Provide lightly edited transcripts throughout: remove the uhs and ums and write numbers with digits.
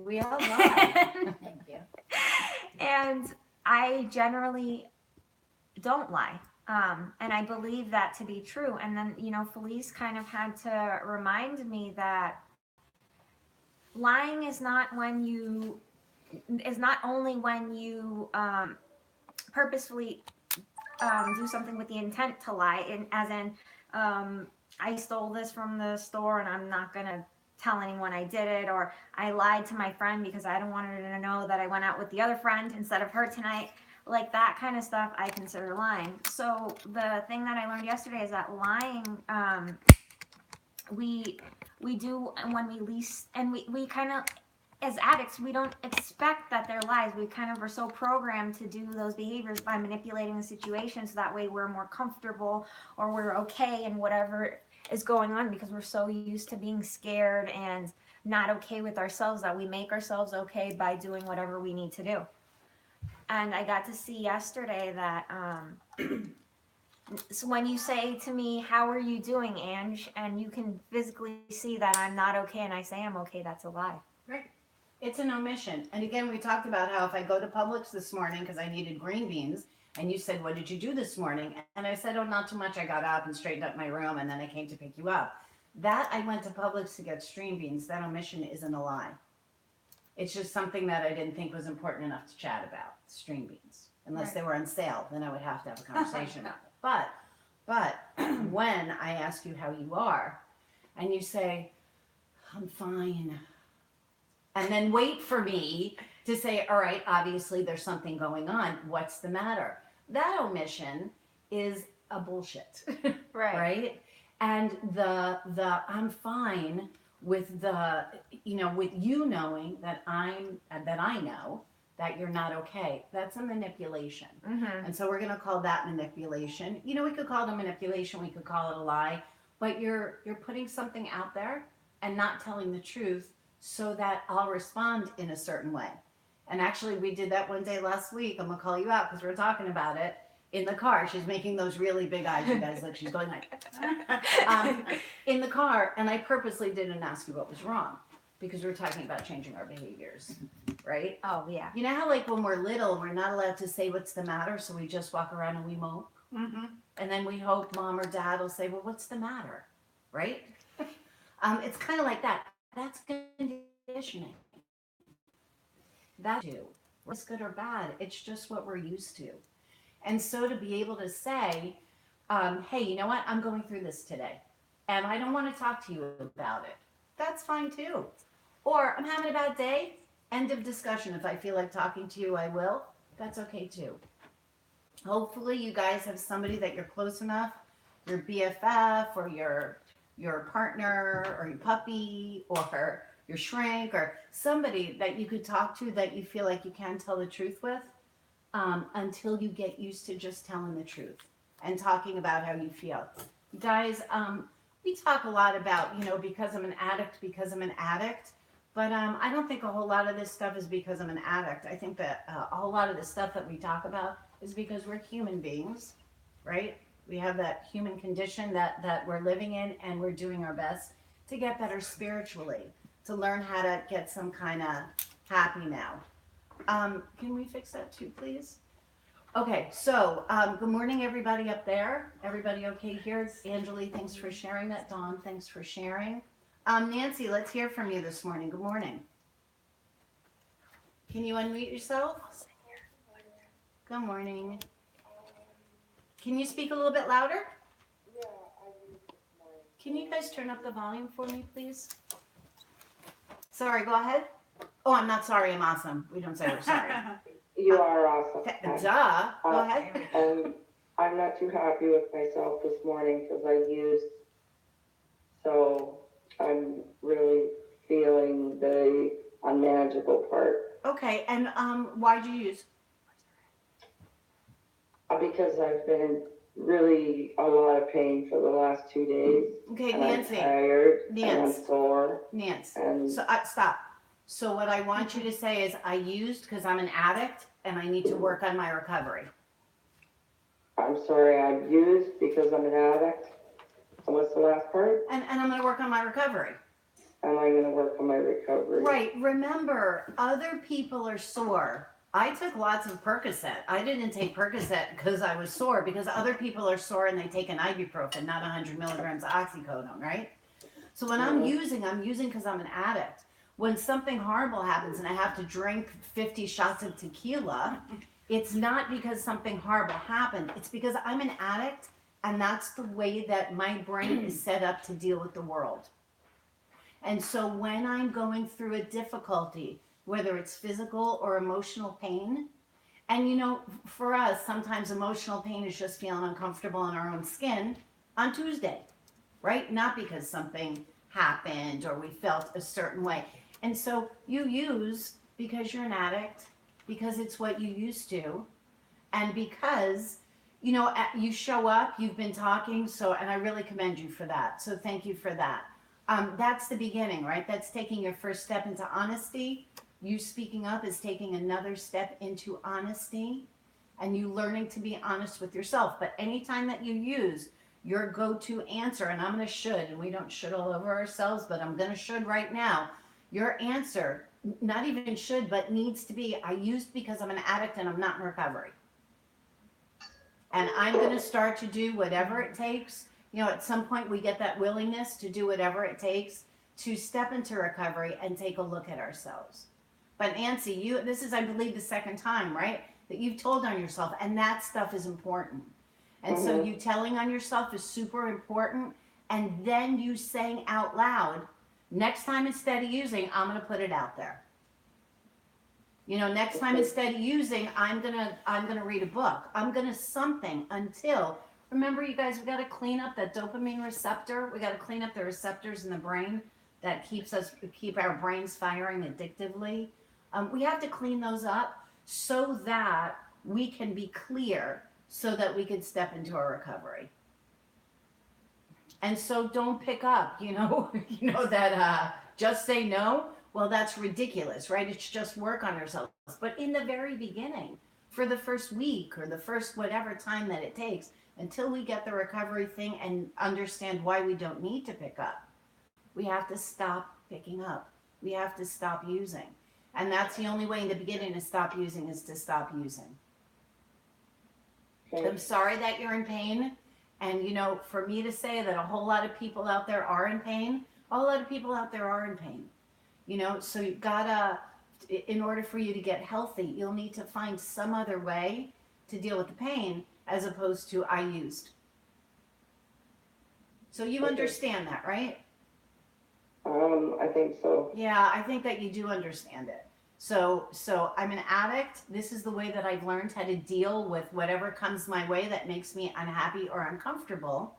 We all lie. Thank you. And I generally don't lie. And I believe that to be true. And then, Felice kind of had to remind me that lying is not only when you purposefully do something with the intent to lie, as in, I stole this from the store and I'm not gonna tell anyone I did it, or I lied to my friend because I don't want her to know that I went out with the other friend instead of her tonight. Like that kind of stuff, I consider lying. So the thing that I learned yesterday is that lying, we do when we least, and we kind of, as addicts, we don't expect that they're lies. We kind of are so programmed to do those behaviors by manipulating the situation so that way we're more comfortable or we're okay in whatever is going on, because we're so used to being scared and not okay with ourselves that we make ourselves okay by doing whatever we need to do. And I got to see yesterday that so when you say to me, "How are you doing, Ange?" and you can physically see that I'm not okay and I say I'm okay, that's a lie. Right. It's an omission. And again, we talked about how if I go to Publix this morning because I needed green beans, and you said, "What did you do this morning?" And I said, "Oh, not too much. I got up and straightened up my room, and then I came to pick you up." That I went to Publix to get string beans. That omission isn't a lie. It's just something that I didn't think was important enough to chat about, string beans. Unless Right. they were on sale, then I would have to have a conversation about it. But when I ask you how you are, and you say, "I'm fine," and then wait for me to say, "All right, obviously there's something going on. What's the matter?" That omission is a bullshit, right? And the I'm fine with with you knowing that I know that you're not okay. That's a manipulation. Mm-hmm. And so we're going to call that manipulation. We could call it a manipulation, we could call it a lie, but you're putting something out there and not telling the truth so that I'll respond in a certain way. And actually, we did that one day last week. I'm going to call you out because we're talking about it in the car. She's making those really big eyes, you guys. Like she's going like, in the car. And I purposely didn't ask you what was wrong because we're talking about changing our behaviors, right? Oh yeah. You know how like when we're little, we're not allowed to say what's the matter, so we just walk around and we mope? Mm-hmm. And then we hope mom or dad will say, "Well, what's the matter?" Right? It's kind of like that. That's conditioning. That's you. It's good or bad. It's just what we're used to. And so to be able to say, "Hey, you know what? I'm going through this today, and I don't want to talk to you about it." That's fine too. Or I'm having a bad day. End of discussion. If I feel like talking to you, I will. That's okay too. Hopefully, you guys have somebody that you're close enough, your BFF or your partner or your puppy or your shrink or somebody that you could talk to that you feel like you can tell the truth with, until you get used to just telling the truth and talking about how you feel. You guys, we talk a lot about, because I'm an addict. But I don't think a whole lot of this stuff is because I'm an addict. I think that a whole lot of the stuff that we talk about is because we're human beings, right? We have that human condition that we're living in, and we're doing our best to get better spiritually, to learn how to get some kind of happy now. Can we fix that too, please? Okay, so good morning, everybody up there. Everybody okay here? Angeli, thanks for sharing that. Dawn, thanks for sharing. Nancy, let's hear from you this morning. Good morning. Can you unmute yourself? Good morning. Can you speak a little bit louder? Can you guys turn up the volume for me, please? Sorry, go ahead. Oh, I'm not sorry, I'm awesome. We don't say we're sorry. You are awesome. Duh. Go ahead. I'm not too happy with myself this morning because I used, so I'm really feeling the unmanageable part. Okay, and why'd you use? Because I've been in really a lot of pain for the last 2 days. Okay, And Nancy. I'm tired. And Nance. I'm sore. Nance. And So stop. So what I want you to say is I used because I'm an addict and I need to work on my recovery. I'm sorry, I used because I'm an addict. And what's the last part? And I'm going to work on my recovery. am I going to work on my recovery? Right. Remember, other people are sore. I took lots of Percocet. I didn't take Percocet because I was sore, because other people are sore and they take an ibuprofen, not 100 milligrams of oxycodone, right? So when I'm using because I'm an addict. When something horrible happens and I have to drink 50 shots of tequila, it's not because something horrible happened. It's because I'm an addict, and that's the way that my brain is set up to deal with the world. And so when I'm going through a difficulty, whether it's physical or emotional pain, and you know, for us, sometimes emotional pain is just feeling uncomfortable in our own skin on Tuesday, right? Not because something happened or we felt a certain way. And so you use because you're an addict, because it's what you used to, and because, you know, you show up, you've been talking, so, and I really commend you for that. So thank you for that. That's the beginning, right? That's taking your first step into honesty. You speaking up is taking another step into honesty, and you learning to be honest with yourself. But anytime that you use your go-to answer, and I'm going to should, and we don't should all over ourselves, but I'm going to should right now. Your answer, not even should, but needs to be, I used because I'm an addict and I'm not in recovery. And I'm going to start to do whatever it takes. You know, at some point we get that willingness to do whatever it takes to step into recovery and take a look at ourselves. But Nancy, this is, I believe, the second time, right, that you've told on yourself, and that stuff is important. And so you telling on yourself is super important, and then you saying out loud, next time instead of using, I'm going to put it out there. You know, next time instead of using, I'm gonna read a book. I'm gonna something until, remember you guys, we gotta clean up that dopamine receptor. We gotta clean up the receptors in the brain that keep our brains firing addictively. We have to clean those up so that we can be clear, so that we can step into our recovery. And so don't pick up, you know that just say no. Well, that's ridiculous, right? It's just work on ourselves. But in the very beginning, for the first week or the first whatever time that it takes, until we get the recovery thing and understand why we don't need to pick up, we have to stop picking up. We have to stop using. And that's the only way in the beginning to stop using, is to stop using. Okay. I'm sorry that you're in pain. And, you know, for me to say that a whole lot of people out there are in pain, a whole lot of people out there are in pain. You know, so you've gotta, in order for you to get healthy, you'll need to find some other way to deal with the pain as opposed to I used. So you understand that, right? I think so. Yeah, I think that you do understand it. So I'm an addict. This is the way that I've learned how to deal with whatever comes my way that makes me unhappy or uncomfortable.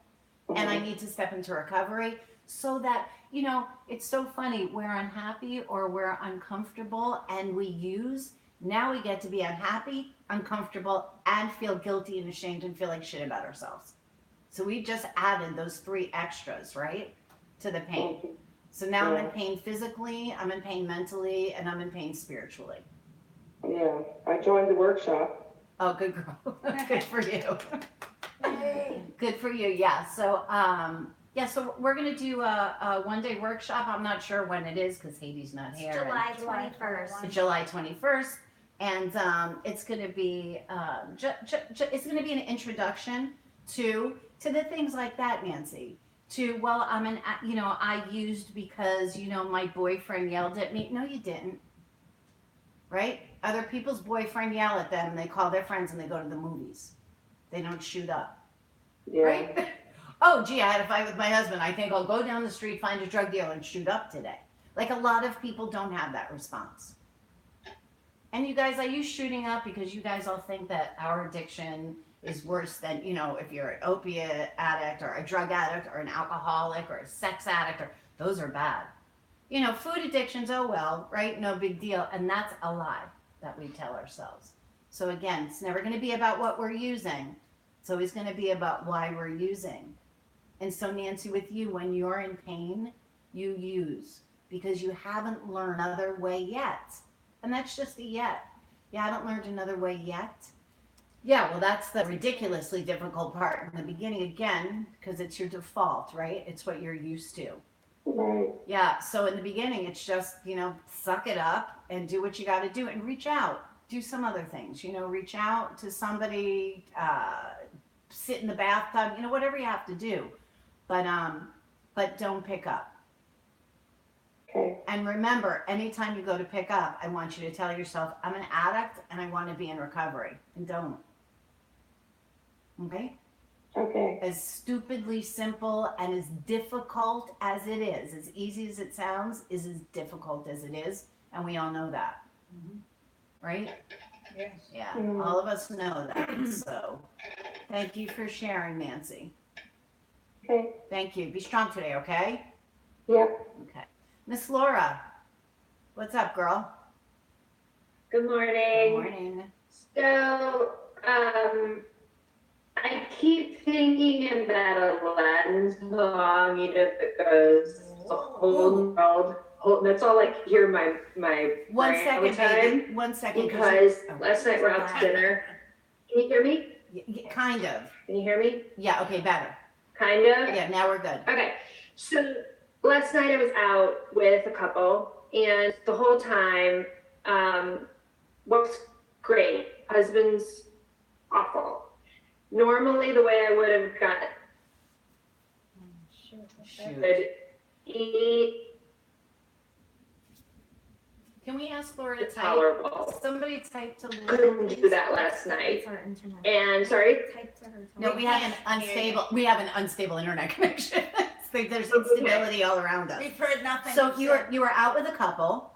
And I need to step into recovery so that, you know, it's so funny. We're unhappy or we're uncomfortable and we use. Now we get to be unhappy, uncomfortable, and feel guilty and ashamed and feel like shit about ourselves. So we just added those 3 extras, right, to the pain. So now I'm in pain physically, I'm in pain mentally, and I'm in pain spiritually. Yeah, I joined the workshop. Oh, good girl. Good for you. Good for you. Yeah. So, so we're gonna do a 1-day workshop. I'm not sure when it is because Hades not here. July 21st. July 21st, and it's gonna be it's gonna be an introduction to the things like that, Nancy. To, well, I used because, you know, my boyfriend yelled at me. No, you didn't. Right? Other people's boyfriend yell at them and they call their friends and they go to the movies. They don't shoot up. Yeah. Right? Oh, gee, I had a fight with my husband. I think I'll go down the street, find a drug dealer and shoot up today. Like, a lot of people don't have that response. And you guys, I use shooting up because you guys all think that our addiction is worse than, you know, if you're an opiate addict or a drug addict or an alcoholic or a sex addict, or those are bad. You know, food addictions, oh well, right? No big deal. And that's a lie that we tell ourselves. So again, it's never going to be about what we're using. It's always going to be about why we're using. And so Nancy, with you, when you're in pain, you use because you haven't learned another way yet. And that's just a yet. You haven't learned another way yet. Yeah, well, that's the ridiculously difficult part in the beginning, again, because it's your default, right? It's what you're used to. Right. Yeah. So in the beginning, it's just, suck it up and do what you got to do and reach out. Do some other things, reach out to somebody, sit in the bathtub, whatever you have to do. But don't pick up. Okay. And remember, anytime you go to pick up, I want you to tell yourself, I'm an addict and I want to be in recovery. And don't. Okay? Okay. As stupidly simple and as difficult as it is, as easy as it sounds, is as difficult as it is. And we all know that. Right? Yes. Yeah. Mhm. All of us know that. So thank you for sharing, Nancy. Okay. Thank you. Be strong today, okay? Yep. Okay. Miss Laura, what's up, girl? Good Good morning. morning. So, I keep thinking about Aladdin song, that goes the whole world. That's all I hear in my One brain all the second, baby. time. 1 second. Because Oh. last night we're out to dinner. Can you hear me? Kind of. Can you hear me? Yeah, okay, better. Kind of? Yeah, now we're good. Okay, so last night I was out with a couple, and the whole time, what's great, husband's awful. Normally, the way I would have got Shoot. would eat Can we ask Laura to type? tolerable. Somebody type to Laura. Couldn't do please? that last night. It's our internet. And sorry, Type to her. No, we have an unstable internet connection. So there's instability all around us. We've heard nothing. So you were out with a couple,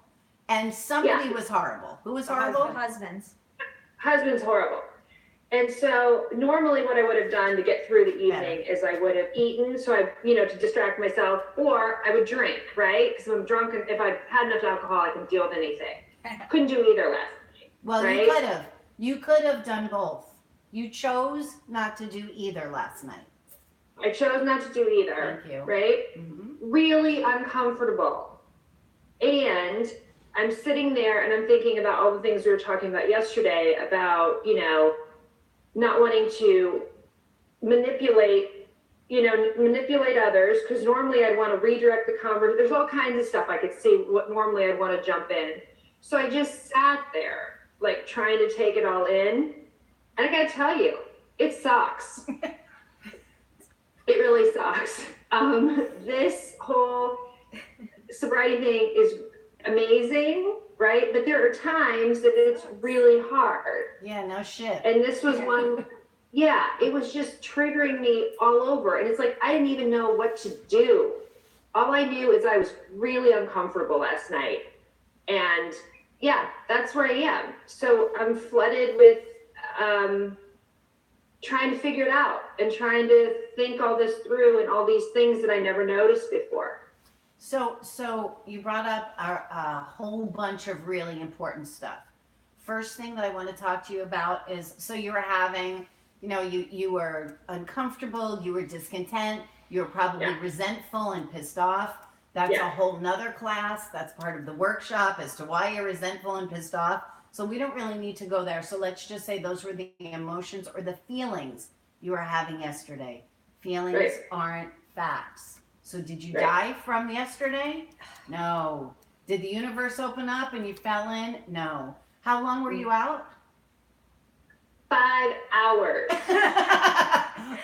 and somebody was horrible. Who was horrible? Husbands. husband's horrible. And so normally what I would have done to get through the evening is I would have eaten, so to distract myself, or I would drink, right? Because if I'm drunk, and if I've had enough alcohol, I can deal with anything. Couldn't do either last night. Well, Right? you could have done both. You chose not to do either last night. I chose not to do either, Thank you. right? Mhm. Really uncomfortable. And I'm sitting there and I'm thinking about all the things we were talking about yesterday about, not wanting to manipulate others, because normally I'd want to redirect the conversation. There's all kinds of stuff I could see what normally I'd want to jump in. So I just sat there, like trying to take it all in. And I gotta tell you, it sucks. It really sucks. This whole sobriety thing is amazing, right? But there are times that it's really hard. Yeah, no shit. And this was one, it was just triggering me all over. And it's like, I didn't even know what to do. All I knew is I was really uncomfortable last night. And that's where I am. So I'm flooded with trying to figure it out and trying to think all this through and all these things that I never noticed before. So you brought up a whole bunch of really important stuff. First thing that I want to talk to you about is, so you were having, you were uncomfortable, you were discontent, you were probably resentful and pissed off. That's a whole nother class. That's part of the workshop as to why you're resentful and pissed off. So we don't really need to go there. So let's just say those were the emotions or the feelings you were having yesterday. Feelings aren't facts. So did you die from yesterday? No. Did the universe open up and you fell in? No. How long were you out? 5 hours.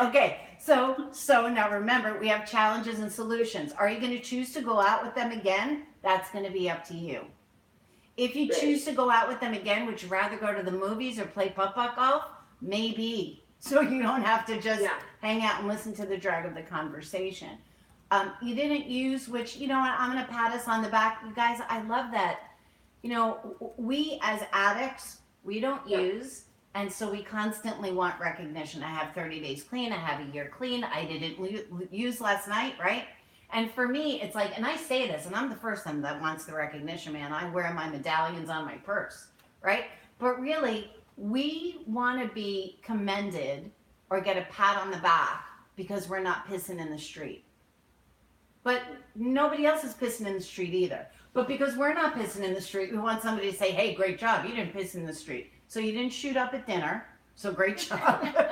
Okay. So now remember, we have challenges and solutions. Are you going to choose to go out with them again? That's going to be up to you. If you choose to go out with them again, would you rather go to the movies or play putt-putt golf? Maybe. So you don't have to just hang out and listen to the drag of the conversation. You didn't use, which, I'm going to pat us on the back. You guys, I love that. We as addicts, we don't use. And so we constantly want recognition. I have 30 days clean. I have a year clean. I didn't use last night, right? And for me, it's like, and I say this, and I'm the first one that wants the recognition, man. I wear my medallions on my purse, right? But really, we want to be commended or get a pat on the back because we're not pissing in the street. But nobody else is pissing in the street either. But because we're not pissing in the street, we want somebody to say, hey, great job. You didn't piss in the street. So you didn't shoot up at dinner. So great job,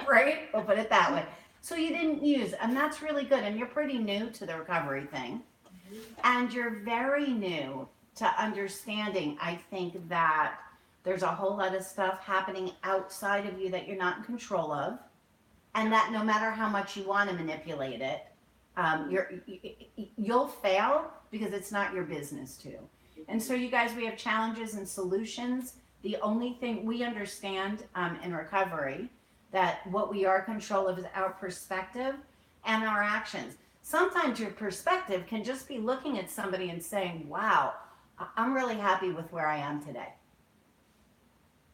right? We'll put it that way. So you didn't use, and that's really good. And you're pretty new to the recovery thing. And you're very new to understanding, I think, that there's a whole lot of stuff happening outside of you that you're not in control of. And that no matter how much you want to manipulate it, you'll fail because it's not your business to. And so, you guys, we have challenges and solutions. The only thing we understand in recovery that what we are in control of is our perspective and our actions. Sometimes your perspective can just be looking at somebody and saying, wow, I'm really happy with where I am today.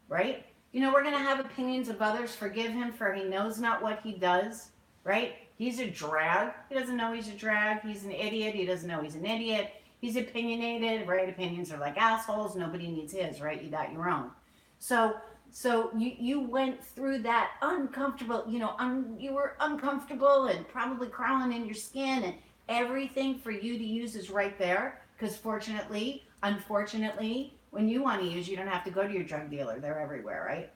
Right? You know, we're going to have opinions of others. Forgive him, for he knows not what he does. Right? He's a drag. He doesn't know he's a drag. He's an idiot. He doesn't know he's an idiot. He's opinionated, right? Opinions are like assholes. Nobody needs his, right? You got your own. So you went through that uncomfortable, you were uncomfortable and probably crawling in your skin, and everything for you to use is right there. Because unfortunately, when you want to use, you don't have to go to your drug dealer. They're everywhere, right?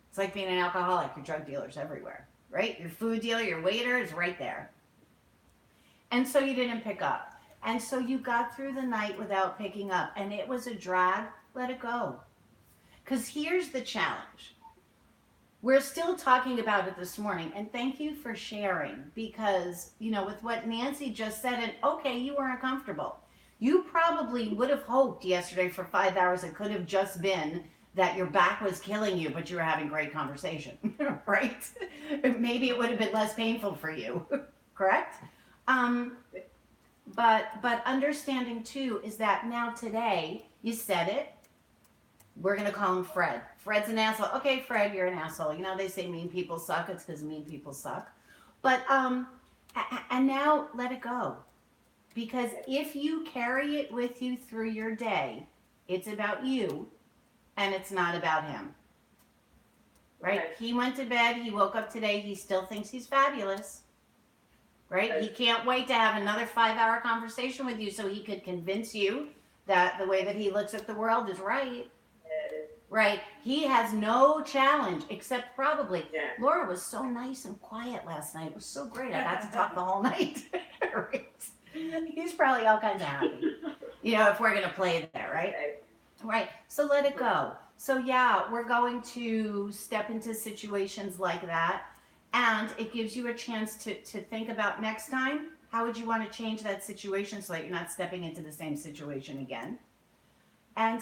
It's like being an alcoholic. Your drug dealer's everywhere, right? Your food dealer, your waiter is right there. And so you didn't pick up. And so you got through the night without picking up, and it was a drag. Let it go. Because here's the challenge. We're still talking about it this morning, and thank you for sharing, because, with what Nancy just said, and okay, you were uncomfortable. You probably would have hoped yesterday for 5 hours it could have just been that your back was killing you, but you were having great conversation, right? Maybe it would have been less painful for you, correct? But understanding too is that now today, you said it, we're going to call him Fred. Fred's an asshole. Okay, Fred, you're an asshole. They say mean people suck. It's because mean people suck. But, and now let it go. Because if you carry it with you through your day, it's about you and it's not about him. Right? Okay. He went to bed. He woke up today. He still thinks he's fabulous. Right? Okay. He can't wait to have another 5-hour conversation with you so he could convince you that the way that he looks at the world is right. Right. He has no challenge except probably. Yeah. Laura was so nice and quiet last night. It was so great. I got to talk the whole night. Right. He's probably all kinds of happy. If we're gonna play there, right? Okay. Right. So let it go. So yeah, we're going to step into situations like that, and it gives you a chance to think about next time. How would you want to change that situation so that you're not stepping into the same situation again? And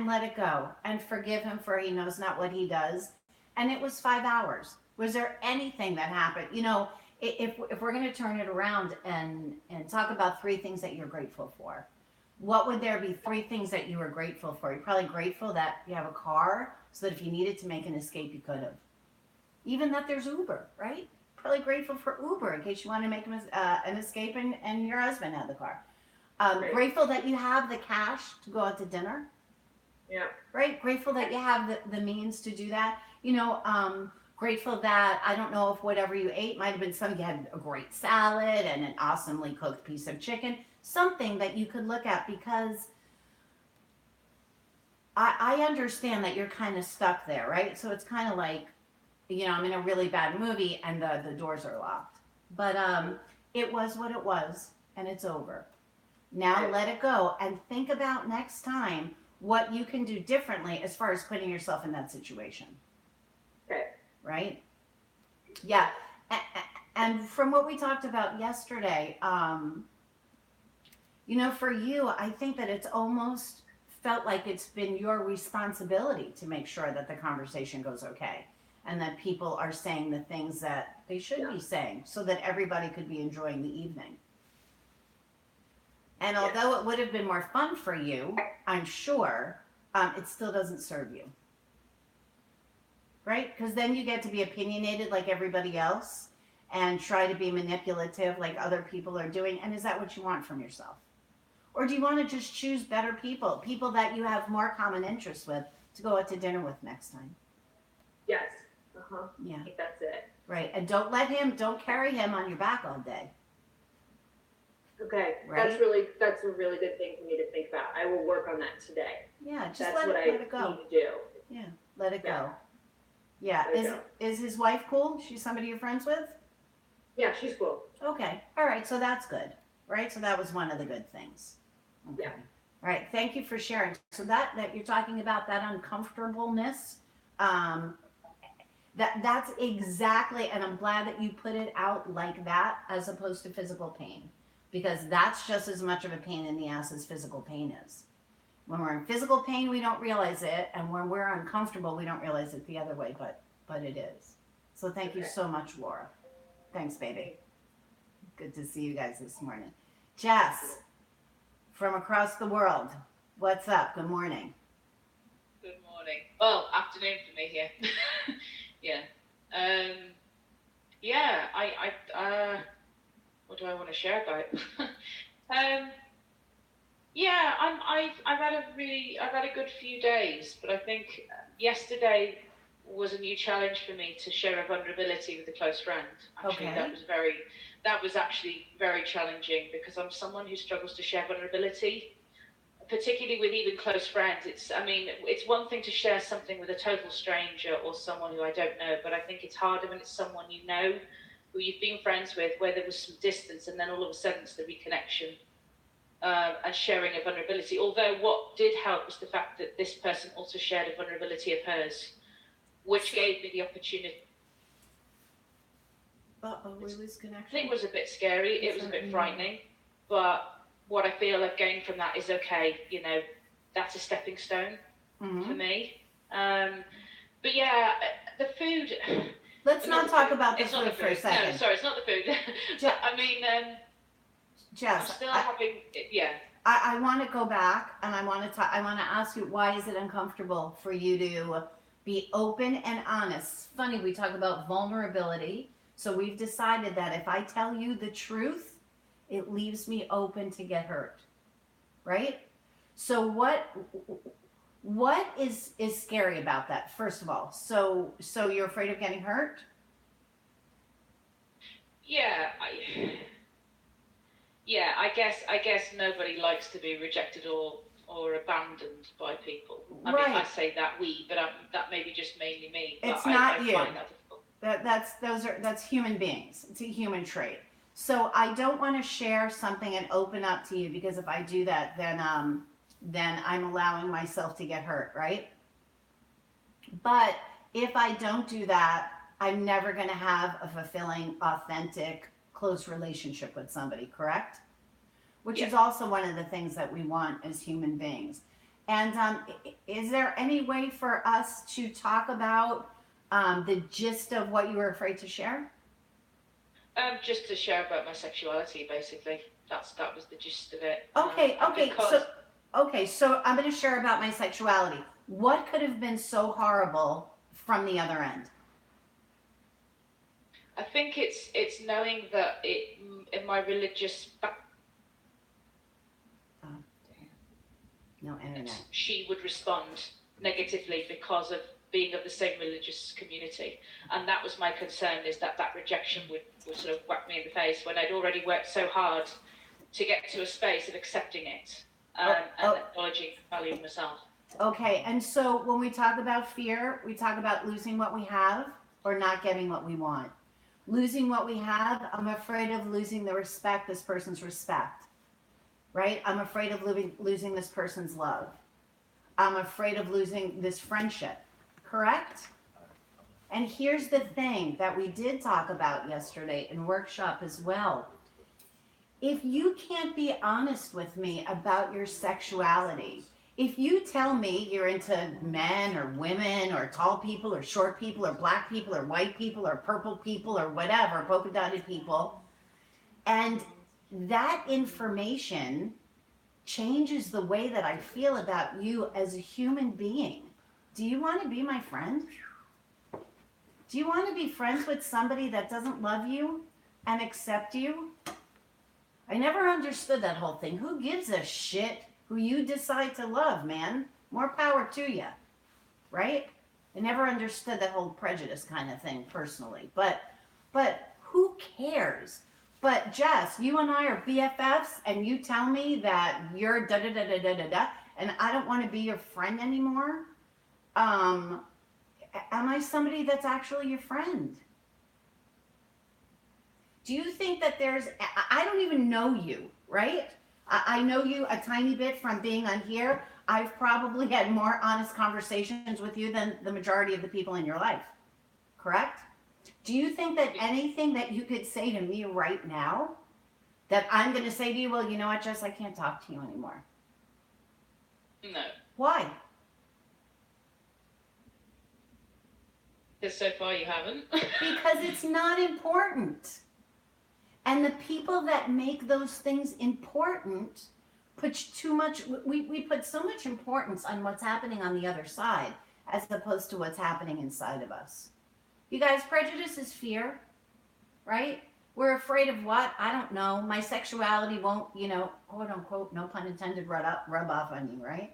let it go and forgive him, for he knows not what he does. And it was 5 hours. Was there anything that happened? If we're going to turn it around and talk about 3 things that you're grateful for, what would there be 3 things that you were grateful for? You're probably grateful that you have a car so that if you needed to make an escape, you could have. Even that there's Uber, right? Probably grateful for Uber in case you want to make an escape and your husband had the car. Right. Grateful that you have the cash to go out to dinner. Yeah. Right? Grateful that you have the means to do that. Grateful that, I don't know if whatever you ate might have been something, you had a great salad and an awesomely cooked piece of chicken, something that you could look at, because I understand that you're kind of stuck there, right? So it's kind of like, I'm in a really bad movie and the doors are locked. But it was what it was, and it's over. Now let it go and think about next time what you can do differently as far as putting yourself in that situation. Okay. Right? Yeah. And from what we talked about yesterday, for you, I think that it's almost felt like it's been your responsibility to make sure that the conversation goes okay and that people are saying the things that they should be saying so that everybody could be enjoying the evening. And although it would have been more fun for you, I'm sure, it still doesn't serve you. Right? Because then you get to be opinionated like everybody else and try to be manipulative like other people are doing. And is that what you want from yourself? Or do you want to just choose better people that you have more common interests with to go out to dinner with next time? Yes. Uh-huh. Yeah. I think that's it. Right. And don't carry him on your back all day. Okay. Right? That's a really good thing for me to think about. I will work on that today. Yeah, just That's let what it go. need to do. Yeah, let it Yeah. go. Yeah. Let it go. Is his wife cool? She's somebody you're friends with? Yeah, she's cool. Okay. All right. So that's good. right? So that was one of the good things. Okay. Yeah. All right. Thank you for sharing. So that you're talking about that uncomfortableness, that's exactly, and I'm glad that you put it out like that as opposed to physical pain, because that's just as much of a pain in the ass as physical pain is. When we're in physical pain, we don't realize it, and when we're uncomfortable, we don't realize it the other way, but it is. So thank you Okay. so much, Laura. Thanks, baby. Good to see you guys this morning. Jess, from across the world, what's up? Good morning. Good morning. Well, afternoon for me here. Yeah. Yeah. What do I want to share about? Yeah. I've had a good few days, but I think yesterday was a new challenge for me to share a vulnerability with a close friend. Actually, Okay. that was actually very challenging because I'm someone who struggles to share vulnerability, particularly with even close friends. It's one thing to share something with a total stranger or someone who I don't know, but I think it's harder when it's someone you know, who you've been friends with, where there was some distance, and then all of a sudden it's the reconnection, and sharing a vulnerability. Although what did help was the fact that this person also shared a vulnerability of hers, which gave me the opportunity. We lose I connection. think it was a bit scary. It was a bit frightening, but what I feel I've gained from that is okay. That's a stepping stone for me. But yeah, the food. Let's not talk about the It's not food the for a food. No, second. sorry, it's not the food. I'm Jess, still having. Yeah. I want to go back and I want to talk. I want to ask you, why is it uncomfortable for you to be open and honest? Funny, we talk about vulnerability. So we've decided that if I tell you the truth, it leaves me open to get hurt, right? So what is scary about that? First of all, so you're afraid of getting hurt? Yeah. I guess nobody likes to be rejected or abandoned by people. I mean, I Right. say that but that may be just mainly me. But It's not I you. find that difficult. That's human beings. It's a human trait. So I don't want to share something and open up to you, because if I do that, then I'm allowing myself to get hurt, right? But if I don't do that, I'm never going to have a fulfilling, authentic, close relationship with somebody, correct? Which is also one of the things that we want as human beings. And is there any way for us to talk about the gist of what you were afraid to share? Just to share about my sexuality, basically. That was the gist of it. Okay, Because so I'm going to share about my sexuality. What could have been so horrible from the other end? I think it's knowing that in my religious Oh, no internet. she would respond negatively because of being of the same religious community, and that was my concern, is that rejection would sort of whack me in the face when I'd already worked so hard to get to a space of accepting it, and acknowledging the value of myself. Okay, and so when we talk about fear, we talk about losing what we have or not getting what we want. Losing what we have, I'm afraid of losing this person's respect, right? I'm afraid of losing this person's love. I'm afraid of losing this friendship, correct? And here's the thing that we did talk about yesterday in workshop as well. If you can't be honest with me about your sexuality, if you tell me you're into men or women or tall people or short people or black people or white people or purple people or whatever, polka dotted people, and that information changes the way that I feel about you as a human being, do you want to be my friend? Do you want to be friends with somebody that doesn't love you and accept you? I never understood that whole thing. Who gives a shit who you decide to love, man? More power to you, right? I never understood that whole prejudice kind of thing personally, but who cares? But Jess, you and I are BFFs, and you tell me that you're da da da da da da da, and I don't want to be your friend anymore. Am I somebody that's actually your friend? Do you think that I don't even know you. right? I know you a tiny bit from being on here. I've probably had more honest conversations with you than the majority of the people in your life, correct? Do you think that anything that you could say to me right now, that I'm going to say to you, well, you know what, Jess, I can't talk to you anymore? No, Why? because so far you haven't. Because it's not important. And the people that make those things important put too much, we put so much importance on what's happening on the other side as opposed to what's happening inside of us. You guys, prejudice is fear, right? We're afraid of what? I don't know. My sexuality won't, quote unquote, no pun intended, rub off on you, right?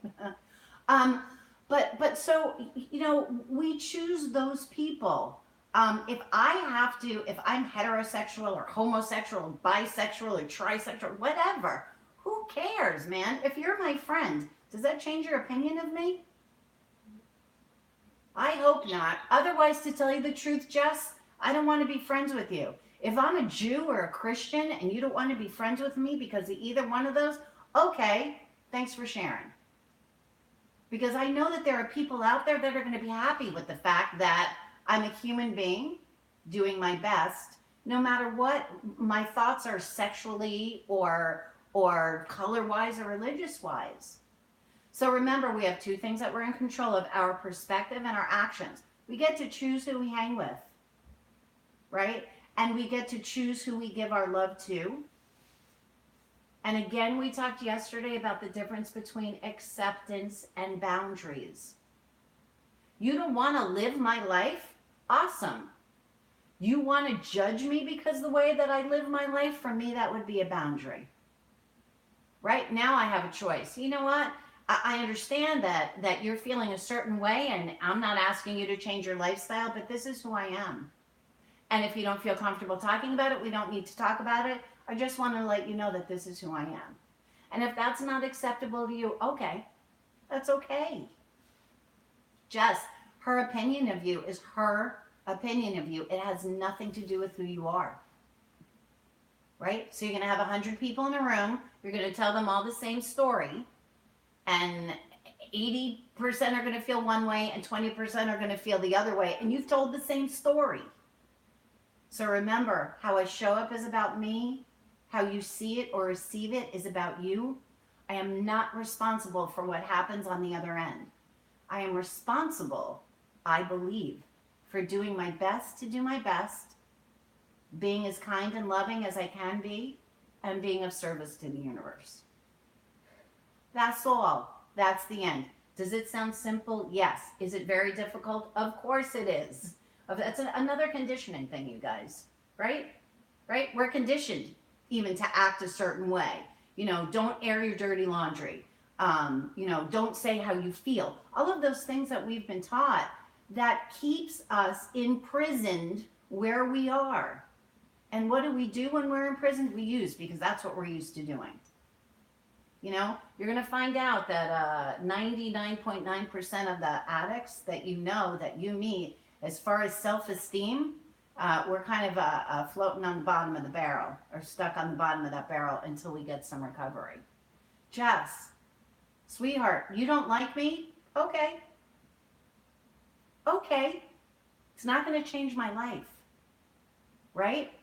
But so, we choose those people. If I'm heterosexual or homosexual, bisexual or trisexual, whatever, who cares, man? If you're my friend, does that change your opinion of me? I hope not. Otherwise, to tell you the truth, Jess, I don't want to be friends with you. If I'm a Jew or a Christian and you don't want to be friends with me because of either one of those, okay, thanks for sharing. Because I know that there are people out there that are going to be happy with the fact that I'm a human being doing my best, no matter what my thoughts are sexually or color-wise or religious-wise. So remember, we have two things that we're in control of, our perspective and our actions. We get to choose who we hang with, right? And we get to choose who we give our love to. And again, we talked yesterday about the difference between acceptance and boundaries. You don't want to live my life? Awesome. You want to judge me because the way that I live my life? For me, that would be a boundary. Right now, I have a choice. You know what? I understand that you're feeling a certain way, and I'm not asking you to change your lifestyle, but this is who I am. And if you don't feel comfortable talking about it, we don't need to talk about it. I just want to let you know that this is who I am. And if that's not acceptable to you, okay, that's okay. Jess, her opinion of you is her opinion of you. It has nothing to do with who you are. Right? So you're going to have 100 people in a room. You're going to tell them all the same story. And 80% are going to feel one way and 20% are going to feel the other way. And you've told the same story. So remember, how I show up is about me. How you see it or receive it is about you. I am not responsible for what happens on the other end. I am responsible, I believe, for doing my best to do my best, being as kind and loving as I can be, and being of service to the universe. That's all. That's the end. Does it sound simple? Yes. Is it very difficult? Of course it is. That's another conditioning thing, you guys, right? Right? We're conditioned even to act a certain way. Don't air your dirty laundry. Don't say how you feel. All of those things that we've been taught that keeps us imprisoned where we are. And what do we do when we're imprisoned? We use, because that's what we're used to doing. You're going to find out that 99.9% of the addicts that that you meet, as far as self-esteem, we're kind of floating on the bottom of the barrel, or stuck on the bottom of that barrel until we get some recovery. Jess, sweetheart, you don't like me? Okay. It's not going to change my life. Right?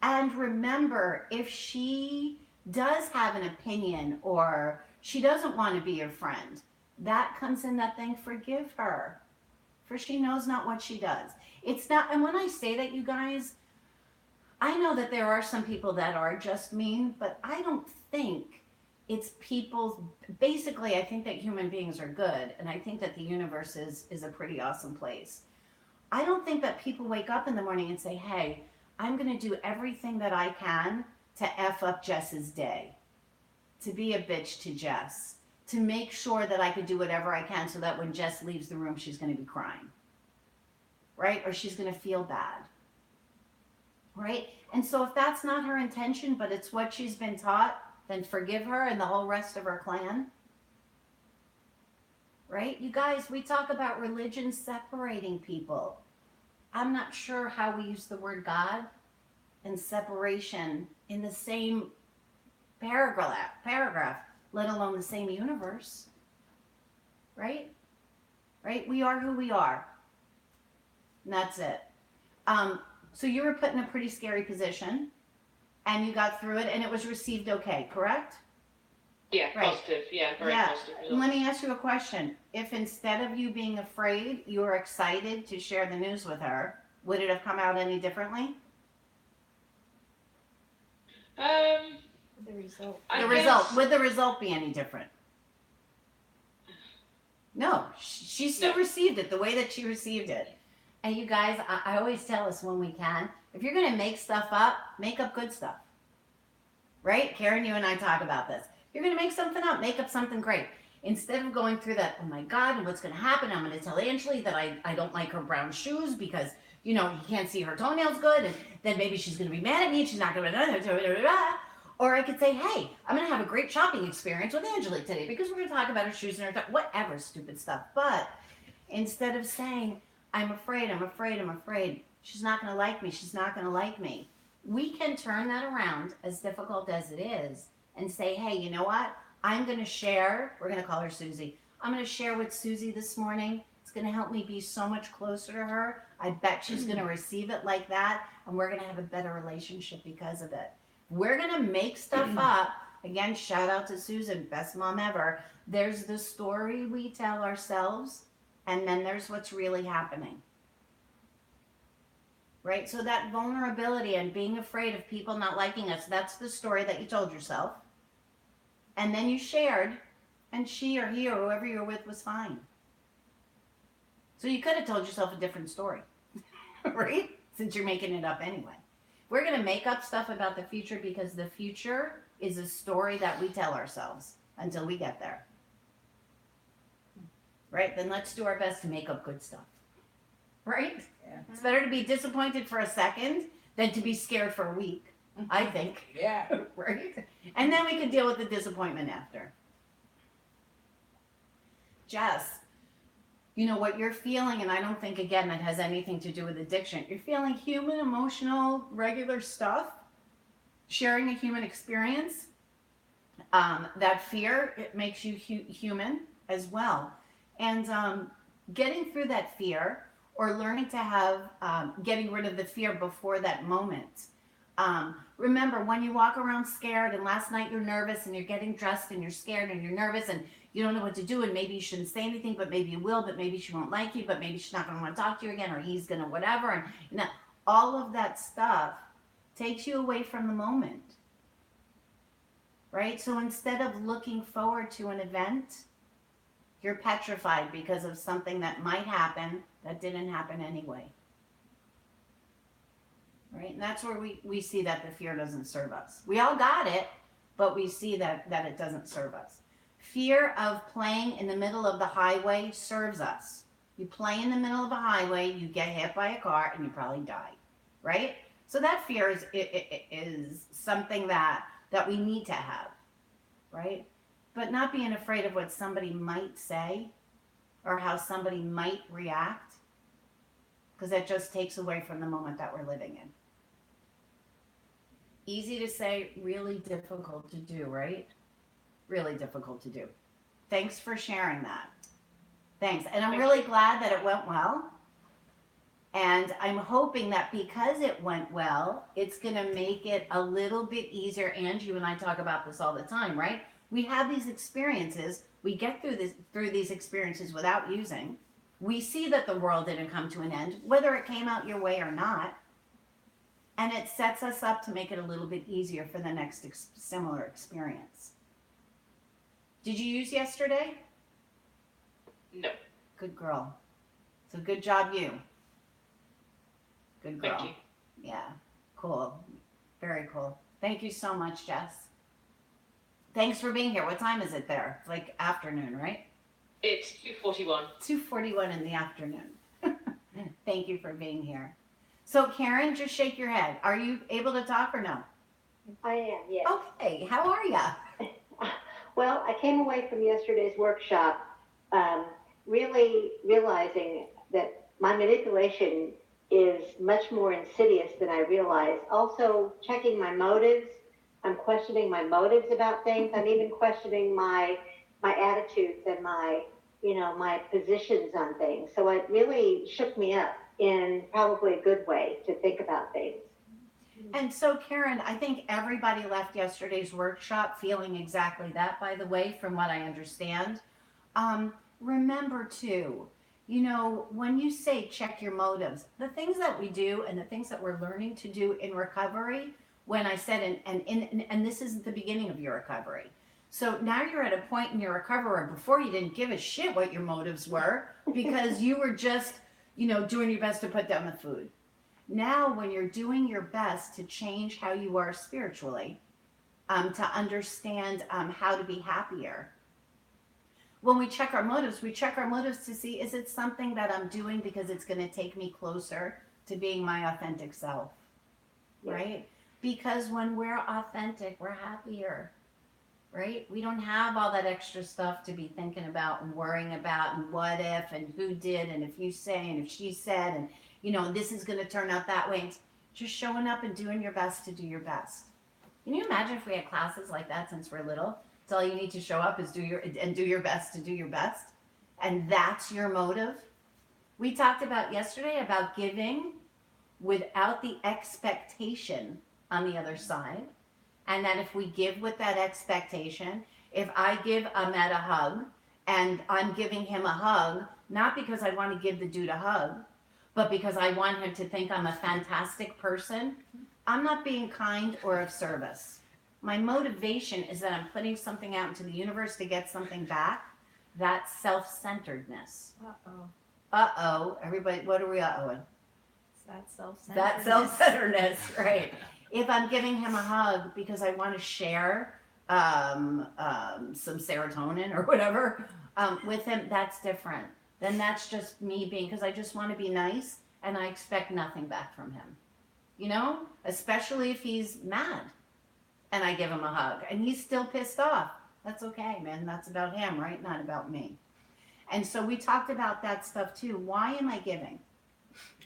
And remember, if she does have an opinion or she doesn't want to be your friend, that comes in that thing, forgive her. For she knows not what she does. It's not, and when I say that, you guys, I know that there are some people that are just mean, but I don't think it's people. Basically, I think that human beings are good, and I think that the universe is a pretty awesome place. I don't think that people wake up in the morning and say, hey, I'm going to do everything that I can to F up Jess's day, to be a bitch to Jess, to make sure that I could do whatever I can so that when Jess leaves the room, she's going to be crying, right? Or she's going to feel bad, right? And so if that's not her intention, but it's what she's been taught, then forgive her and the whole rest of her clan, right? You guys, we talk about religion separating people. I'm not sure how we use the word God and separation in the same paragraph, let alone the same universe. Right? Right? We are who we are. And that's it. So you were put in a pretty scary position and you got through it and it was received okay, correct? Yeah, Right. positive. Yeah, very Yeah. positive. Let me ask you a question. If instead of you being afraid, you were excited to share the news with her, would it have come out any differently? The result. Would the result be any different? No, she still No. received it the way that she received it. And you guys, I always tell us when we can, if you're going to make stuff up, make up good stuff. Right? Karen, you and I talk about this. You're going to make something up, make up something great. Instead of going through that, oh my God, and what's going to happen? I'm going to tell Angeli that I don't like her brown shoes because, you know, you can't see her toenails good. And then maybe she's going to be mad at me and she's not going to. Or I could say, hey, I'm going to have a great shopping experience with Angeli today because we're going to talk about her shoes and her whatever stupid stuff. But instead of saying, I'm afraid, she's not going to like me, she's not going to like me, we can turn that around, as difficult as it is, and say, hey, you know what? I'm going to share, we're going to call her Susie. I'm going to share with Susie this morning. It's going to help me be so much closer to her. I bet she's going to receive it like that, and we're going to have a better relationship because of it. We're going to make stuff up. Again, shout out to Susan, best mom ever. There's the story we tell ourselves, and then there's what's really happening. Right? So that vulnerability and being afraid of people not liking us, that's the story that you told yourself. And then you shared, and she or he or whoever you're with was fine. So you could have told yourself a different story, right? Since you're making it up anyway. We're going to make up stuff about the future because the future is a story that we tell ourselves until we get there. Right? Then let's do our best to make up good stuff. Right? Yeah. It's better to be disappointed for a second than to be scared for a week, I think. Yeah. Right? And then we can deal with the disappointment after. Jess, you know what you're feeling, and I don't think, again, that has anything to do with addiction. You're feeling human, emotional, regular stuff, sharing a human experience. That fear, it makes you human as well. And getting through that fear, or learning to have, getting rid of the fear before that moment. Remember, when you walk around scared, and last night you're nervous, and you're getting dressed, and you're scared, and you're nervous, and you don't know what to do, and maybe you shouldn't say anything, but maybe you will, but maybe she won't like you, but maybe she's not going to want to talk to you again, or he's going to whatever, and you know, all of that stuff takes you away from the moment. Right? So instead of looking forward to an event, you're petrified because of something that might happen that didn't happen anyway. Right? And that's where we see that the fear doesn't serve us. We all got it, but we see that it doesn't serve us. Fear of playing in the middle of the highway serves us. You play in the middle of a highway, you get hit by a car, and you probably die. Right? So that fear is something that we need to have. Right? But not being afraid of what somebody might say or how somebody might react, because that just takes away from the moment that we're living in. Easy to say, really difficult to do, right? Really difficult to do. Thanks for sharing that. Thanks. And I'm really glad that it went well. And I'm hoping that because it went well, it's going to make it a little bit easier. And you and I talk about this all the time, right? We have these experiences. We get through these experiences without using. We see that the world didn't come to an end, whether it came out your way or not. And it sets us up to make it a little bit easier for the next similar experience. Did you use yesterday? No. Good girl. So good job, you. Good girl. Thank you. Yeah, cool. Very cool. Thank you so much, Jess. Thanks for being here. What time is it there? It's like afternoon, right? It's 2:41. 2:41 in the afternoon. Thank you for being here. So Karen, just shake your head. Are you able to talk or no? I am, yes. Okay, how are ya? Well, I came away from yesterday's workshop really realizing that my manipulation is much more insidious than I realized. Also, checking my motives. I'm questioning my motives about things. I'm even questioning my attitudes and my, my positions on things. So it really shook me up in probably a good way to think about things. And so, Karen, I think everybody left yesterday's workshop feeling exactly that, by the way, from what I understand. Remember, too, when you say check your motives, the things that we do and the things that we're learning to do in recovery, when I said, and this is the beginning of your recovery. So now you're at a point in your recovery where before you didn't give a shit what your motives were because you were just, doing your best to put down the food. Now, when you're doing your best to change how you are spiritually, to understand how to be happier, when we check our motives to see, is it something that I'm doing because it's going to take me closer to being my authentic self, right? Because when we're authentic, we're happier, right? We don't have all that extra stuff to be thinking about and worrying about and what if and who did and if you say and if she said and this is going to turn out that way. It's just showing up and doing your best to do your best. Can you imagine if we had classes like that since we're little? It's all you need to show up is do your best to do your best. And that's your motive. We talked about yesterday about giving without the expectation on the other side. And that if we give with that expectation, if I give Ahmed a hug and I'm giving him a hug, not because I want to give the dude a hug, but because I want him to think I'm a fantastic person, I'm not being kind or of service. My motivation is that I'm putting something out into the universe to get something back. That's self-centeredness. Uh-oh. Everybody, what are we uh-ohing? That's self-centeredness. That's self-centeredness, right. If I'm giving him a hug because I want to share some serotonin or whatever with him, that's different. Then that's just me being, because I just want to be nice and I expect nothing back from him. Especially if he's mad and I give him a hug and he's still pissed off. That's okay, man. That's about him, right? Not about me. And so we talked about that stuff too. Why am I giving?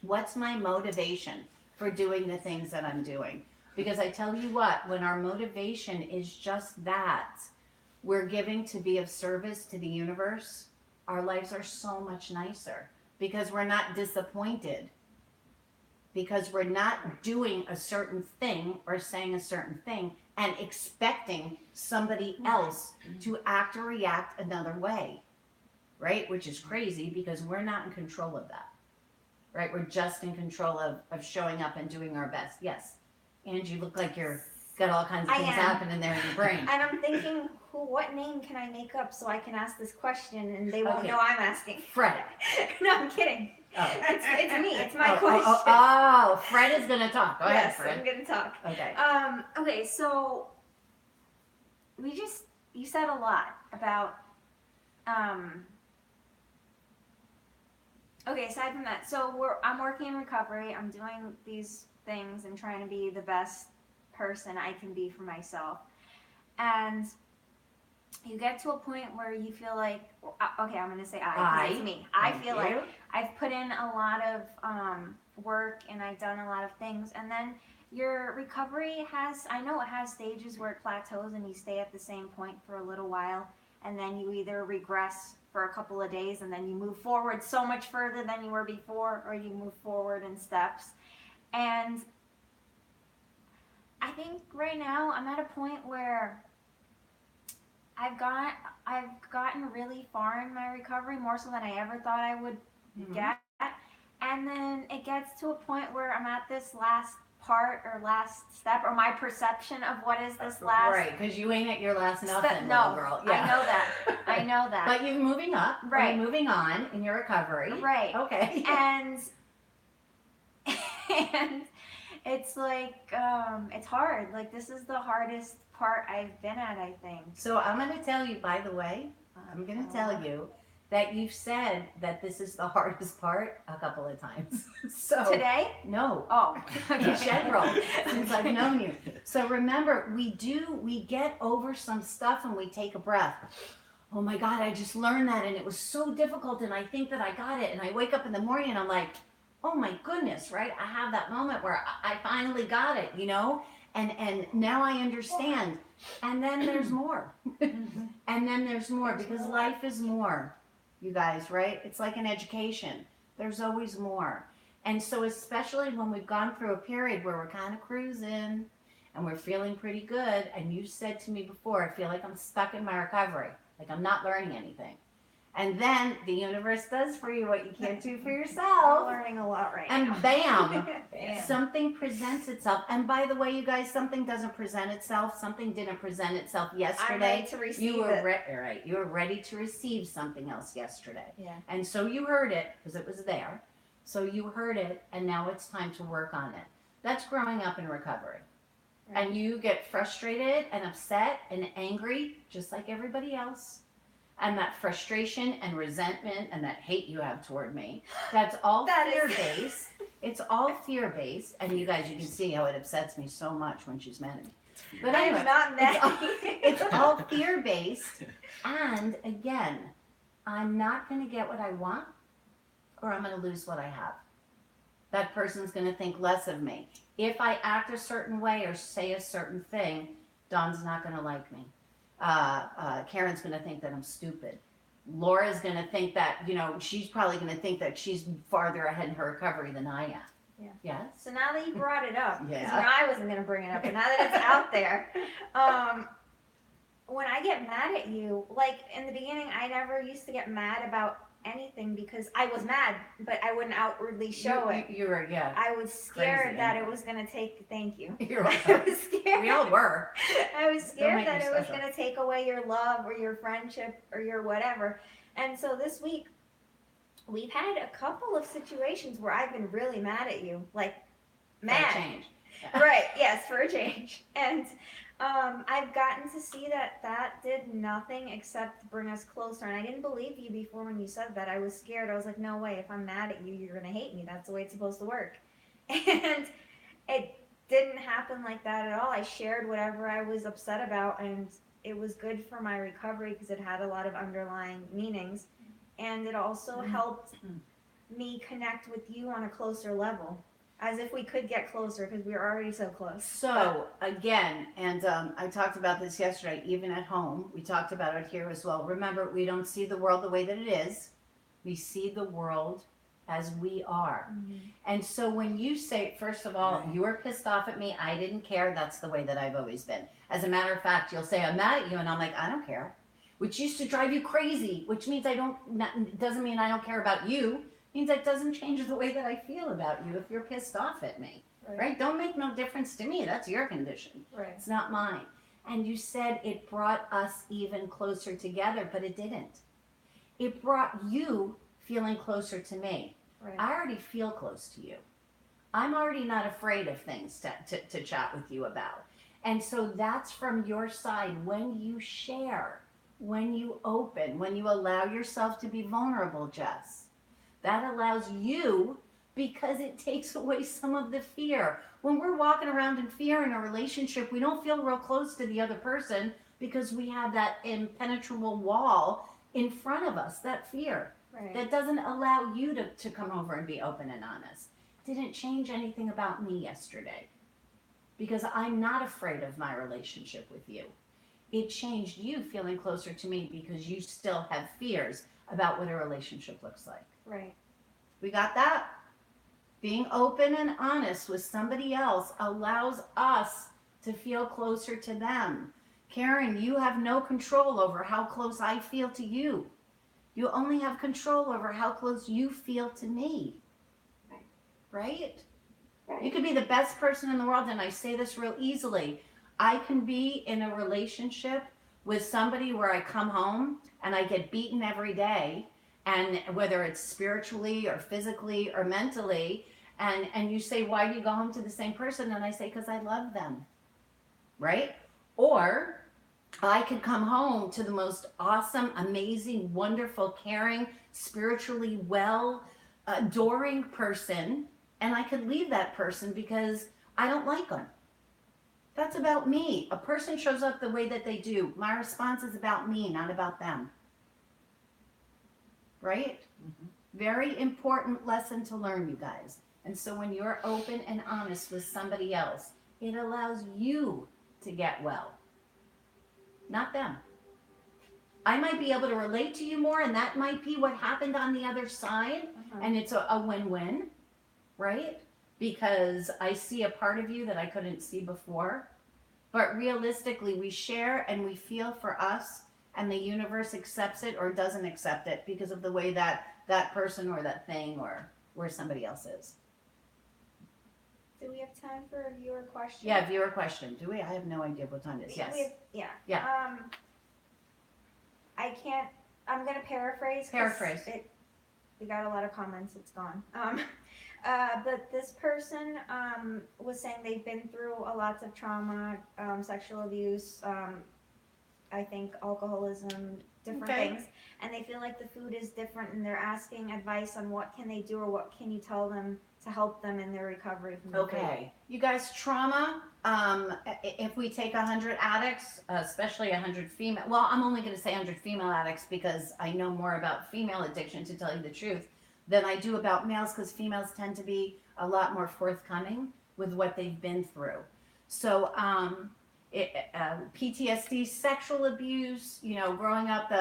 What's my motivation for doing the things that I'm doing? Because I tell you what, when our motivation is just that, we're giving to be of service to the universe, our lives are so much nicer because we're not disappointed, because we're not doing a certain thing or saying a certain thing and expecting somebody else to act or react another way, right? Which is crazy because we're not in control of that, right? We're just in control of showing up and doing our best. Yes. And you look like you're got all kinds of things happening there in your brain. And I'm thinking, what name can I make up so I can ask this question and they won't Okay. know I'm asking? Fred. No, I'm kidding. Oh. It's me. It's my Oh, question. Fred is going to talk. Go ahead, Yes, Fred. I'm gonna talk. Okay. Okay, so you said a lot about okay, aside from that, so I'm working in recovery, I'm doing these things and trying to be the best person I can be for myself. And you get to a point where you feel like, okay, I'm gonna say I, 'cause it's me. I feel like I've put in a lot of work and I've done a lot of things, and then your recovery I know it has stages where it plateaus and you stay at the same point for a little while, and then you either regress for a couple of days and then you move forward so much further than you were before, or you move forward in steps. And I think right now I'm at a point where I've gotten really far in my recovery, more so than I ever thought I would get. And then it gets to a point where I'm at this last part or last step, or my perception of what is this last Right, because you ain't at your last nothing, step. little No, girl. I know that. I know that. But you're moving up. Right. You're moving on in your recovery. Right. Okay. And it's like it's hard. Like, this is the hardest part I've been at, I think. So I'm going to tell you, by the way, I'm going to tell you that you've said that this is the hardest part a couple of times. So Today? No. Oh. In general, since I've known you. So remember, we get over some stuff and we take a breath. Oh my God, I just learned that and it was so difficult and I think that I got it. And I wake up in the morning and I'm like, oh my goodness, right? I have that moment where I finally got it, And now I understand. And then there's more. And then there's more, because life is more, you guys, right? It's like an education. There's always more. And so especially when we've gone through a period where we're kind of cruising and we're feeling pretty good, and you said to me before, I feel like I'm stuck in my recovery, like I'm not learning anything. And then the universe does for you what you can't do for I'm yourself. learning a lot right And now. bam, Bam. something presents itself. And by the way, you guys, something doesn't present itself. Something didn't present itself I'm yesterday. ready to receive You were it. right. You were ready to receive something else yesterday. Yeah. And so you heard it because it was there. So you heard it, and now it's time to work on it. That's growing up in recovery. Right. And you get frustrated and upset and angry, just like everybody else. And that frustration and resentment and that hate you have toward me, that's all That is- fear-based. It's all fear-based. And you guys, you can see how it upsets me so much when she's mad at me. But I'm anyway, not mad. it's all fear-based. And again, I'm not going to get what I want, or I'm going to lose what I have. That person's going to think less of me. If I act a certain way or say a certain thing, Dawn's not going to like me. Karen's going to think that I'm stupid. Laura's going to think that, she's probably going to think that she's farther ahead in her recovery than I am. Yeah. Yes? So now that you brought it up, because Yeah. I wasn't going to bring it up, but now that it's out there, when I get mad at you, like in the beginning, I never used to get mad about anything because I was mad, but I wouldn't outwardly show it. You were, yeah. I was scared Crazy, that anyway. it was going to take, thank you. You're I welcome. was scared. We all were. I was Don't scared make that me it was special. going to take away your love or your friendship or your whatever. And so this week, we've had a couple of situations where I've been really mad at you, like For a mad. change. Right, yes, for a change. And I've gotten to see that did nothing except bring us closer. And I didn't believe you before when you said that. I was scared. I was like, no way. If I'm mad at you, you're going to hate me. That's the way it's supposed to work. And it didn't happen like that at all. I shared whatever I was upset about, and it was good for my recovery because it had a lot of underlying meanings. And it also helped me connect with you on a closer level. As if we could get closer because we were already so close. So again, and I talked about this yesterday, even at home, we talked about it here as well. Remember, we don't see the world the way that it is. We see the world as we are. And so when you say, first of all, you were pissed off at me, I didn't care, that's the way that I've always been. As a matter of fact, you'll say, I'm mad at you, and I'm like, I don't care. Which used to drive you crazy, which means doesn't mean I don't care about you. Means that doesn't change the way that I feel about you if you're pissed off at me, right? Don't make no difference to me. That's your condition. Right. It's not mine. And you said it brought us even closer together, but it didn't. It brought you feeling closer to me. Right. I already feel close to you. I'm already not afraid of things to chat with you about. And so that's from your side when you share, when you open, when you allow yourself to be vulnerable, Jess. That allows you, because it takes away some of the fear. When we're walking around in fear in a relationship, we don't feel real close to the other person because we have that impenetrable wall in front of us, that fear. Right. That doesn't allow you to come over and be open and honest. Didn't change anything about me yesterday because I'm not afraid of my relationship with you. It changed you feeling closer to me because you still have fears about what a relationship looks like. Right. We got that? Being open and honest with somebody else allows us to feel closer to them. Karen, you have no control over how close I feel to you. You only have control over how close you feel to me. Right? You could be the best person in the world, and I say this real easily. I can be in a relationship with somebody where I come home and I get beaten every day, and whether it's spiritually or physically or mentally, and you say, why do you go home to the same person? And I say, because I love them, right? Or I could come home to the most awesome, amazing, wonderful, caring, spiritually well, adoring person, and I could leave that person because I don't like them. That's about me. A person shows up the way that they do. My response is about me, not about them. Right? Very important lesson to learn, you guys. And so when you're open and honest with somebody else, it allows you to get well, not them. I might be able to relate to you more, and that might be what happened on the other side, and it's a win-win, right? Because I see a part of you that I couldn't see before. But realistically, we share and we feel for us, and the universe accepts it or doesn't accept it because of the way that that person or that thing or where somebody else is. Do we have time for a viewer question? Yeah, viewer question. Do we? I have no idea what time it is. Yeah, Yes. yeah. I can't. I'm gonna paraphrase. 'Cause Paraphrase. We got a lot of comments. It's gone. But this person was saying they've been through a lots of trauma, sexual abuse, I think alcoholism, different Okay. things, and they feel like the food is different, and they're asking advice on what can they do or what can you tell them to help them in their recovery from the food. Okay. You guys, trauma, if we take 100 addicts, especially 100 female, well, I'm only going to say 100 female addicts because I know more about female addiction, to tell you the truth, than I do about males, because females tend to be a lot more forthcoming with what they've been through. So, PTSD, sexual abuse, growing up,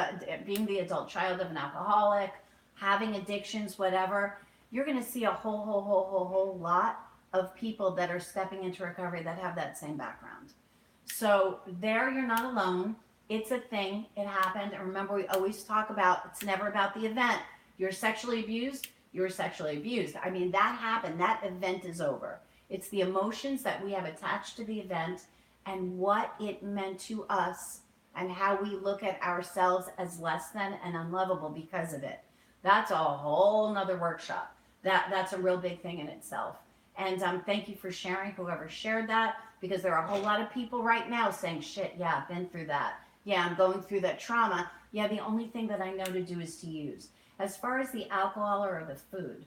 being the adult child of an alcoholic, having addictions, whatever, you're going to see a whole lot of people that are stepping into recovery that have that same background. So there, you're not alone. It's a thing. It happened. And remember, we always talk about, it's never about the event. You're sexually abused. You're sexually abused. I mean, that happened. That event is over. It's the emotions that we have attached to the event and what it meant to us and how we look at ourselves as less than and unlovable because of it. That's a whole nother workshop. That's a real big thing in itself. And thank you for sharing, whoever shared that, because there are a whole lot of people right now saying, shit, yeah, I've been through that. Yeah, I'm going through that trauma. Yeah, the only thing that I know to do is to use. As far as the alcohol or the food,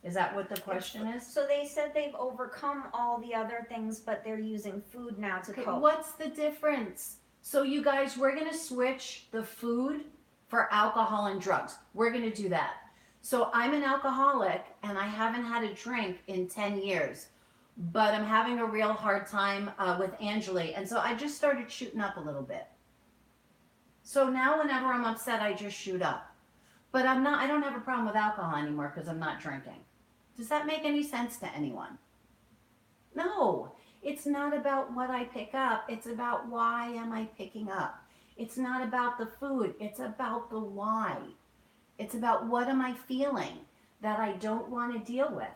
is that what the question is? So they said they've overcome all the other things, but they're using food now to Okay, cope. what's the difference? So you guys, we're going to switch the food for alcohol and drugs. We're going to do that. So I'm an alcoholic and I haven't had a drink in 10 years, but I'm having a real hard time with Angeli. And so I just started shooting up a little bit. So now whenever I'm upset, I just shoot up. But I don't have a problem with alcohol anymore because I'm not drinking. Does that make any sense to anyone? No, it's not about what I pick up. It's about why am I picking up. It's not about the food. It's about the why. It's about what am I feeling that I don't want to deal with.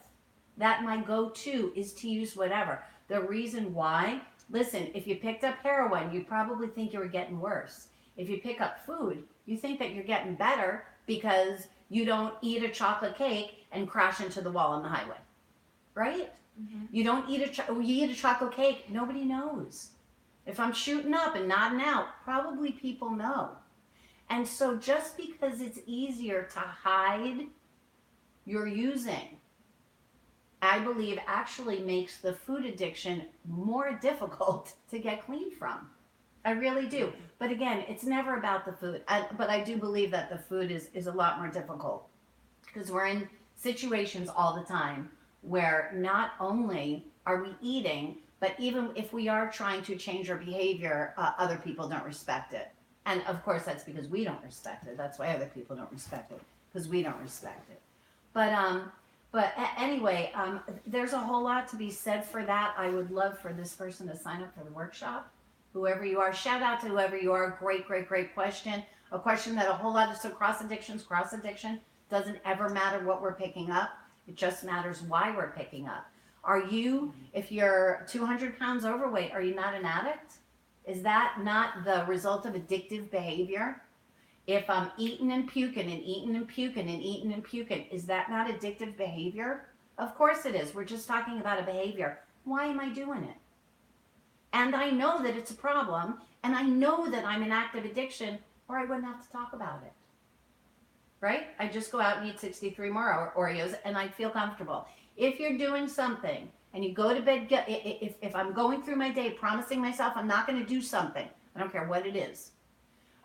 That my go-to is to use whatever. The reason why, listen, if you picked up heroin, you probably think you were getting worse. If you pick up food, you think that you're getting better because you don't eat a chocolate cake and crash into the wall on the highway, right? Mm-hmm. You don't eat you eat a chocolate cake, nobody knows. If I'm shooting up and nodding out, probably people know. And so just because it's easier to hide your using, I believe actually makes the food addiction more difficult to get clean from. I really do. But again, it's never about the food. But I do believe that the food is a lot more difficult because we're in situations all the time where not only are we eating, but even if we are trying to change our behavior, other people don't respect it. And of course, that's because we don't respect it. That's why other people don't respect it, because we don't respect it. But anyway, there's a whole lot to be said for that. I would love for this person to sign up for the workshop. Whoever you are, shout out to whoever you are. Great question. A question that a whole lot of, so cross addiction doesn't ever matter what we're picking up. It just matters why we're picking up. Are you, if you're 200 pounds overweight, are you not an addict? Is that not the result of addictive behavior? If I'm eating and puking and eating and puking and eating and puking, is that not addictive behavior? Of course it is. We're just talking about a behavior. Why am I doing it? And I know that it's a problem, and I know that I'm in active addiction, or I wouldn't have to talk about it. Right? I just go out and eat 63 more Oreos, and I feel comfortable. If you're doing something, and you go to bed, if I'm going through my day promising myself I'm not going to do something, I don't care what it is,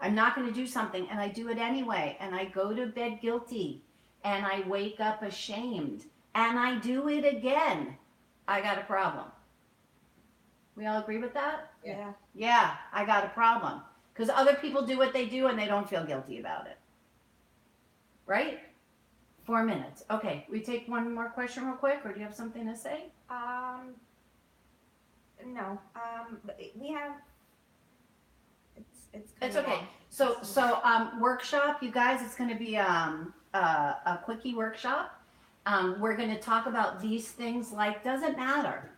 I'm not going to do something, and I do it anyway, and I go to bed guilty, and I wake up ashamed, and I do it again, I got a problem. We all agree with that? Yeah. Yeah, I got a problem. Because other people do what they do and they don't feel guilty about it. Right? 4 minutes. Okay, we take one more question real quick, or do you have something to say? No. But we have. It's It's kinda okay. long. So workshop, you guys, it's gonna be a quickie workshop. We're gonna talk about these things like, doesn't matter.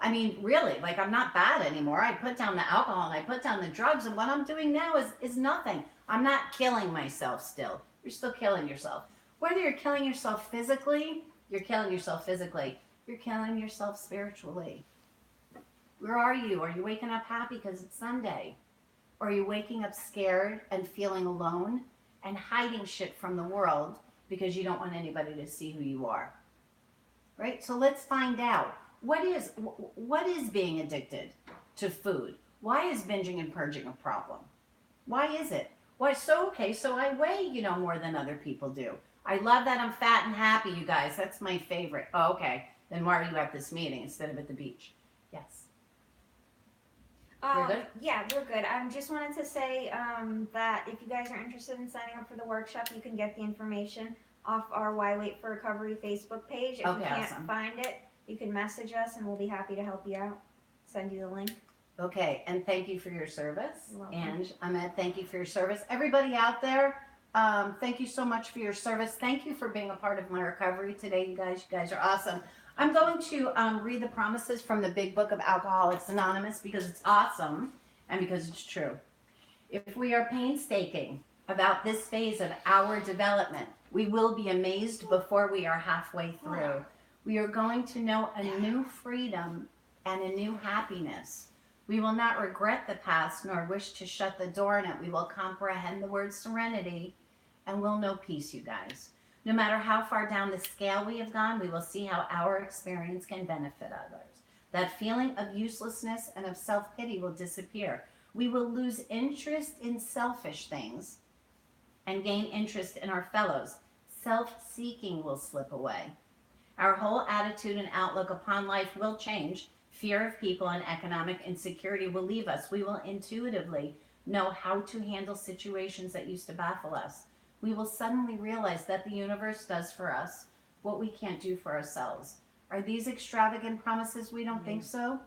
I mean, really, like I'm not bad anymore. I put down the alcohol and I put down the drugs, and what I'm doing now is nothing. I'm not killing myself still. You're still killing yourself. Whether you're killing yourself physically, you're killing yourself physically. You're killing yourself spiritually. Where are you? Are you waking up happy because it's Sunday? Or are you waking up scared and feeling alone and hiding shit from the world because you don't want anybody to see who you are? Right? So let's find out. What is being addicted to food? Why is binging and purging a problem? Why is it? Why? So I weigh, more than other people do. I love that I'm fat and happy, you guys. That's my favorite. Oh, okay. Then why are you at this meeting instead of at the beach? Yes. We're good? Yeah, we're good. I just wanted to say that if you guys are interested in signing up for the workshop, you can get the information off our Why Wait for Recovery Facebook page. If you Okay, can't awesome. find it, you can message us and we'll be happy to help you out. Send you the link. Okay, and thank you for your service. You're welcome. And Ahmed, thank you for your service. Everybody out there, thank you so much for your service. Thank you for being a part of my recovery today, you guys. You guys are awesome. I'm going to read the promises from the Big Book of Alcoholics Anonymous because it's awesome and because it's true. If we are painstaking about this phase of our development, we will be amazed before we are halfway through. We are going to know a new freedom and a new happiness. We will not regret the past nor wish to shut the door on it. We will comprehend the word serenity and we'll know peace, you guys. No matter how far down the scale we have gone, we will see how our experience can benefit others. That feeling of uselessness and of self-pity will disappear. We will lose interest in selfish things and gain interest in our fellows. Self-seeking will slip away. Our whole attitude and outlook upon life will change. Fear of people and economic insecurity will leave us. We will intuitively know how to handle situations that used to baffle us. We will suddenly realize that the universe does for us what we can't do for ourselves. Are these extravagant promises? We don't think so.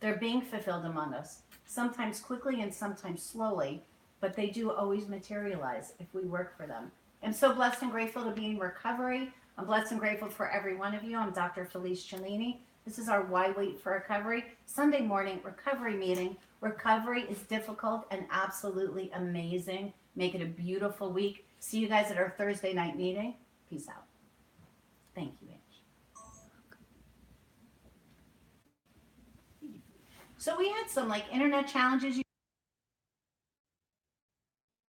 They're being fulfilled among us, sometimes quickly and sometimes slowly, but they do always materialize if we work for them. I'm so blessed and grateful to be in recovery. I'm blessed and grateful for every one of you. I'm Dr. Felice Cellini. This is our Why Wait for Recovery Sunday morning recovery meeting. Recovery is difficult and absolutely amazing. Make it a beautiful week. See you guys at our Thursday night meeting. Peace out. Thank you, Ange. So we had some internet challenges.